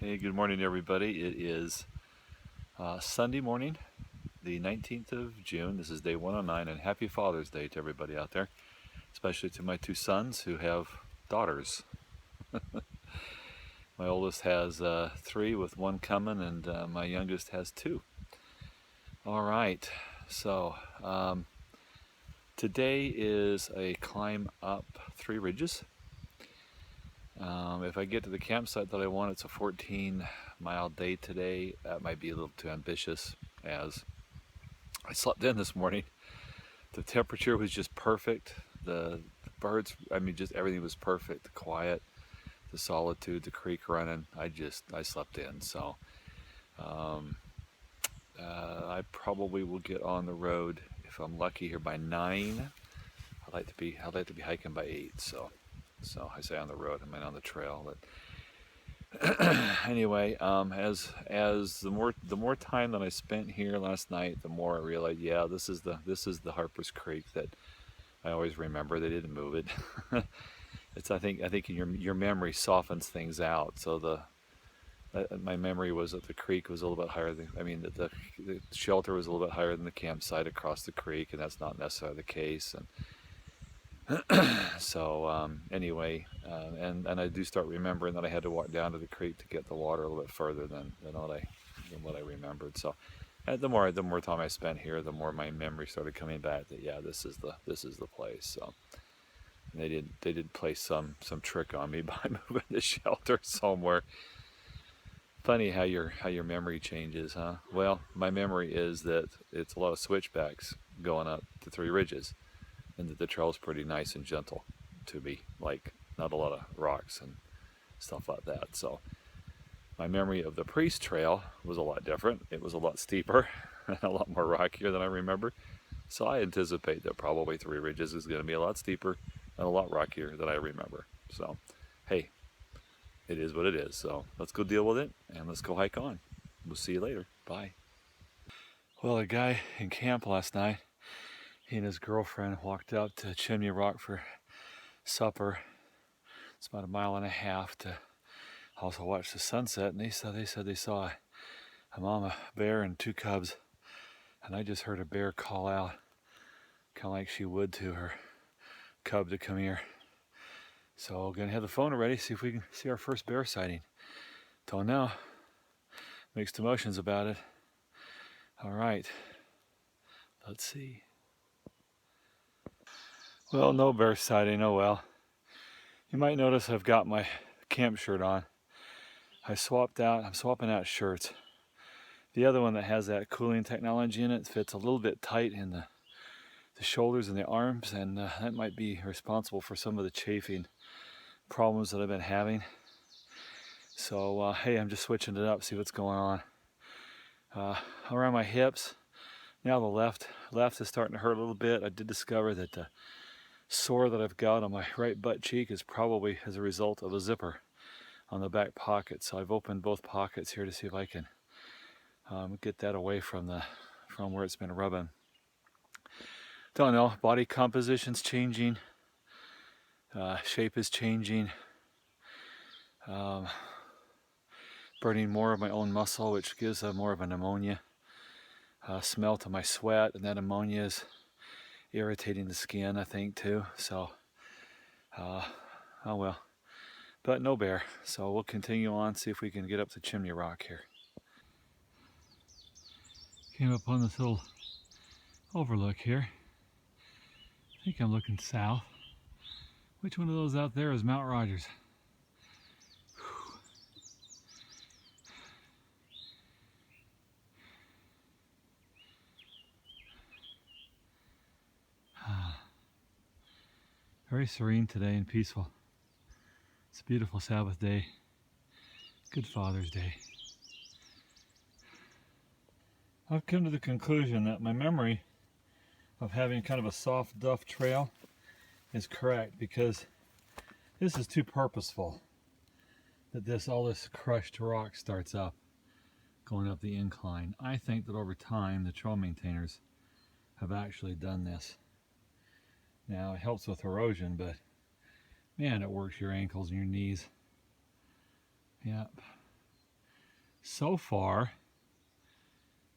Hey, good morning, everybody. It is Sunday morning, the 19th of June. This is day 109, and happy Father's Day to everybody out there, especially to my two sons who have daughters. My oldest has three with one coming, and my youngest has two. All right, so today is a climb up 3 ridges. If I get to the campsite that I want, it's a 14-mile day today. That might be a little too ambitious, as I slept in this morning. The temperature was just perfect. The birds, just everything was perfect. The quiet, the solitude, the creek running. I slept in. So I probably will get on the road if I'm lucky here by 9. I'd like to be hiking by 8. So I say on the road. I mean on the trail. But anyway, as the more time that I spent here last night, the more I realized, yeah, this is the Harper's Creek that I always remember. They didn't move it. I think your memory softens things out. So my memory was that the creek was a little bit higher than, the shelter was a little bit higher than the campsite across the creek, and that's not necessarily the case. And so anyway, and I do start remembering that I had to walk down to the creek to get the water a little bit further than what I remembered. So the more time I spent here, the more my memory started coming back that, yeah, this is the place. So they did play some trick on me by moving the shelter somewhere. Funny how your memory changes, huh? Well, my memory is that it's a lot of switchbacks going up the 3 ridges, and that the trail's pretty nice and gentle to be, like, not a lot of rocks and stuff like that. So my memory of the Priest Trail was a lot different. It was a lot steeper and a lot more rockier than I remember. So I anticipate that probably 3 ridges is going to be a lot steeper and a lot rockier than I remember. So, hey, it is what it is. So let's go deal with it, and let's go hike on. We'll see you later. Bye. Well, a guy in camp last night, he and his girlfriend walked up to Chimney Rock for supper. It's about 1.5 miles to also watch the sunset, and they said they saw a mama bear and 2 cubs, and I just heard a bear call out, kind of like she would to her cub to come here. So we're gonna have the phone ready, see if we can see our first bear sighting. Don't know. Mixed emotions about it. All right, let's see. Well, no bear sighting. Oh well. You might notice I've got my camp shirt on. I'm swapping out shirts. The other one that has that cooling technology in it fits a little bit tight in the shoulders and the arms, and that might be responsible for some of the chafing problems that I've been having. So hey, I'm just switching it up, see what's going on. Around my hips, now the left is starting to hurt a little bit. I did discover that the sore that I've got on my right butt cheek is probably as a result of a zipper on the back pocket. So I've opened both pockets here to see if I can get that away from where it's been rubbing. Don't know, body composition's changing, shape is changing, burning more of my own muscle, which gives more of an ammonia smell to my sweat, and that ammonia is irritating the skin, I think, too. So oh well, but no bear, so we'll continue on, see if we can get up to Chimney Rock here. Came up on this little overlook here. I think I'm looking south. Which one of those out there is Mount Rogers? Very serene today and peaceful. It's a beautiful Sabbath day. Good Father's Day. I've come to the conclusion that my memory of having kind of a soft, duff trail is correct, because this is too purposeful that all this crushed rock starts up going up the incline. I think that over time the trail maintainers have actually done this. Now it helps with erosion, but man, it works your ankles and your knees. Yep. So far,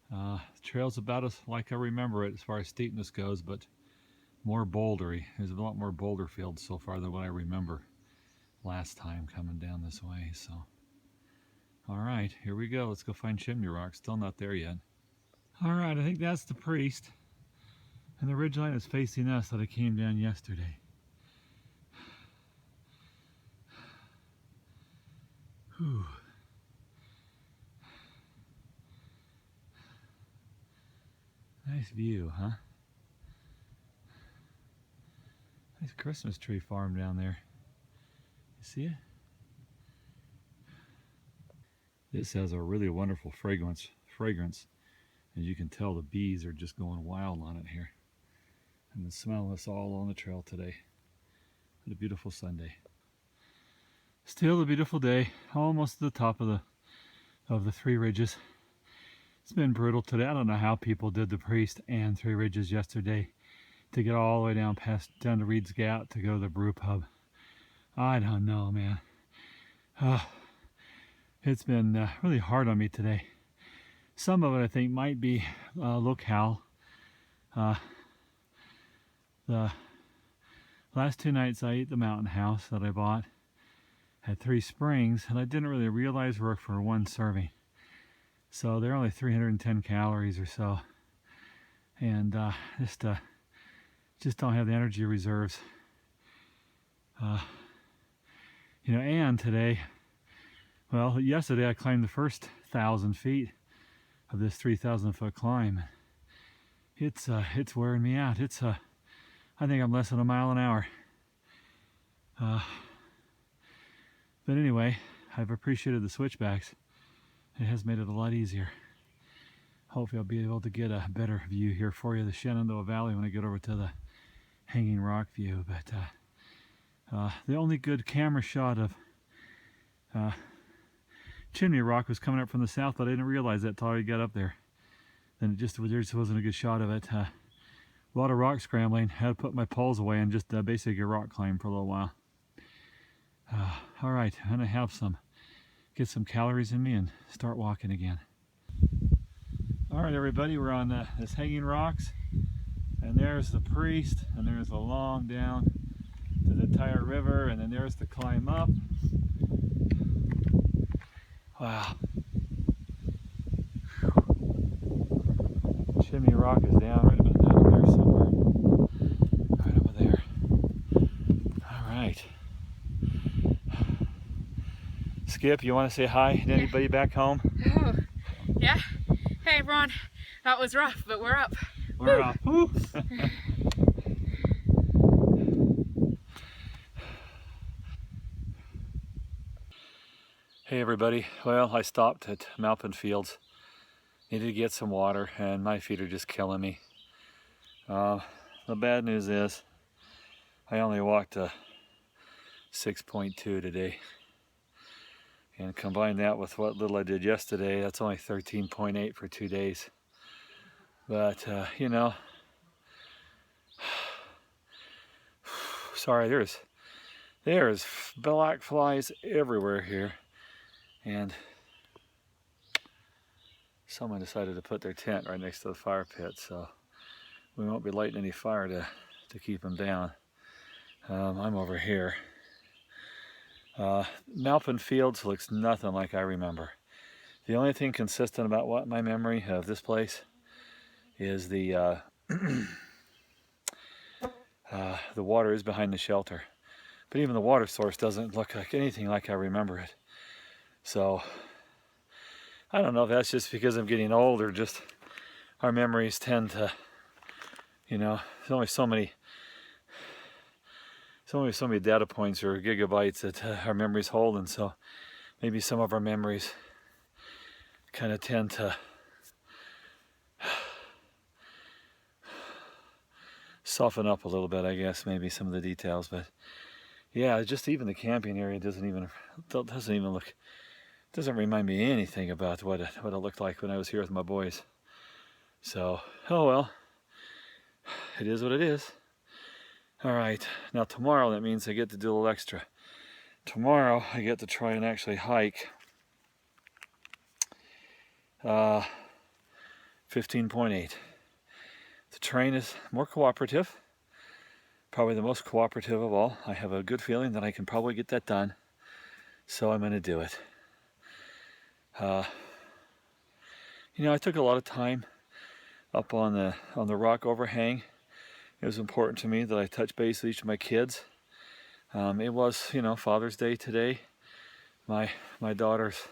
the trail's about as like I remember it as far as steepness goes, but more bouldery. There's a lot more boulder fields so far than what I remember last time coming down this way. So, all right, here we go. Let's go find Chimney Rock. Still not there yet. All right, I think that's the priest. And the ridgeline is facing us that I came down yesterday. Whew. Nice view, huh? Nice Christmas tree farm down there. You see it? This has a really wonderful fragrance. As you can tell, the bees are just going wild on it here. And the smell is all on the trail today. What a beautiful Sunday. Still a beautiful day, almost to the top of the Three Ridges. It's been brutal today. I don't know how people did the priest and Three Ridges yesterday to get all the way down to Reed's Gap to go to the brew pub. I don't know, man. It's been really hard on me today. Some of it I think might be locale. The last 2 nights I ate the mountain house that I bought at Three Springs, and I didn't really realize work for one serving. So they're only 310 calories or so, and just don't have the energy reserves. And today, well, yesterday I climbed the first 1,000 feet of this 3,000 foot climb. It's wearing me out. I think I'm less than a mile an hour. But anyway, I've appreciated the switchbacks. It has made it a lot easier. Hopefully I'll be able to get a better view here for you, the Shenandoah Valley, when I get over to the Hanging Rock view. But the only good camera shot of Chimney Rock was coming up from the south, but I didn't realize that until I got up there. Then there just wasn't a good shot of it. A lot of rock scrambling. I had to put my poles away and just basically rock climb for a little while. All right, I'm gonna get some calories in me and start walking again. All right, everybody, we're on this Hanging Rocks, and there's the priest, and there's a long down to the entire river, and then there's the climb up. Wow. Chimney Rock is down right about down there somewhere. Right over there. All right. Skip, you want to say hi to anybody back home? Oh, yeah. Hey, Ron. That was rough, but we're up. We're up. Woo. Hey everybody, well, I stopped at Malpin Fields, needed to get some water, and my feet are just killing me. The bad news is I only walked 6.2 today, and combine that with what little I did yesterday, that's only 13.8 for 2 days. But sorry, there's black flies everywhere here. And someone decided to put their tent right next to the fire pit, so we won't be lighting any fire to keep them down. I'm over here. Malpin Fields looks nothing like I remember. The only thing consistent about what my memory of this place is the water is behind the shelter. But even the water source doesn't look like anything like I remember it. So, I don't know if that's just because I'm getting old or just our memories tend to, there's only so many data points or gigabytes that our memories hold, and so maybe some of our memories kind of tend to soften up a little bit, I guess, maybe some of the details. But yeah, just even the camping area doesn't remind me anything about what it looked like when I was here with my boys. So, oh well, it is what it is. All right, now tomorrow that means I get to do a little extra. Tomorrow I get to try and actually hike 15.8. The terrain is more cooperative, probably the most cooperative of all. I have a good feeling that I can probably get that done, so I'm going to do it. I took a lot of time up on the rock overhang. It was important to me that I touch base with each of my kids. It was, Father's Day today. My daughter's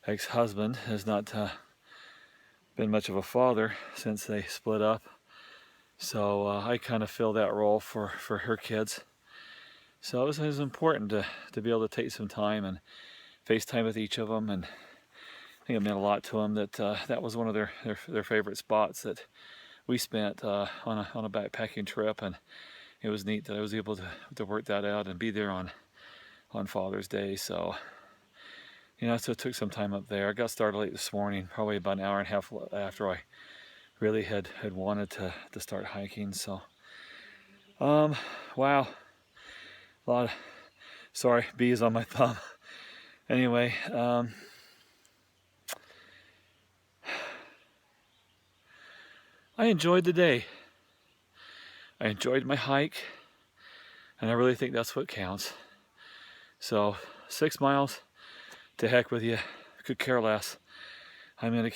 ex-husband has not been much of a father since they split up, so I kind of fill that role for her kids. So it was important to be able to take some time and FaceTime with each of them, and I think it meant a lot to them that that was one of their favorite spots that we spent on a backpacking trip, and it was neat that I was able to work that out and be there on Father's Day. So so it took some time up there. I got started late this morning, probably about an hour and a half after I really had wanted to start hiking. So wow, a lot of, sorry, bees on my thumb. Anyway, I enjoyed the day. I enjoyed my hike, and I really think that's what counts. So 6 miles, to heck with you, could care less. I'm gonna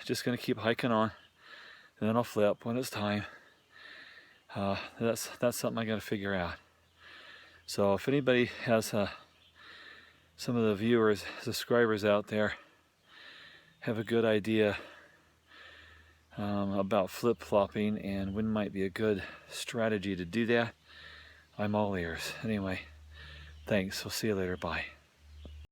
just gonna keep hiking on, and then I'll flip when it's time. That's something I gotta figure out. So if anybody has some of the viewers, subscribers out there have a good idea about flip-flopping and when might be a good strategy to do that, I'm all ears. Anyway, thanks. We'll see you later. Bye.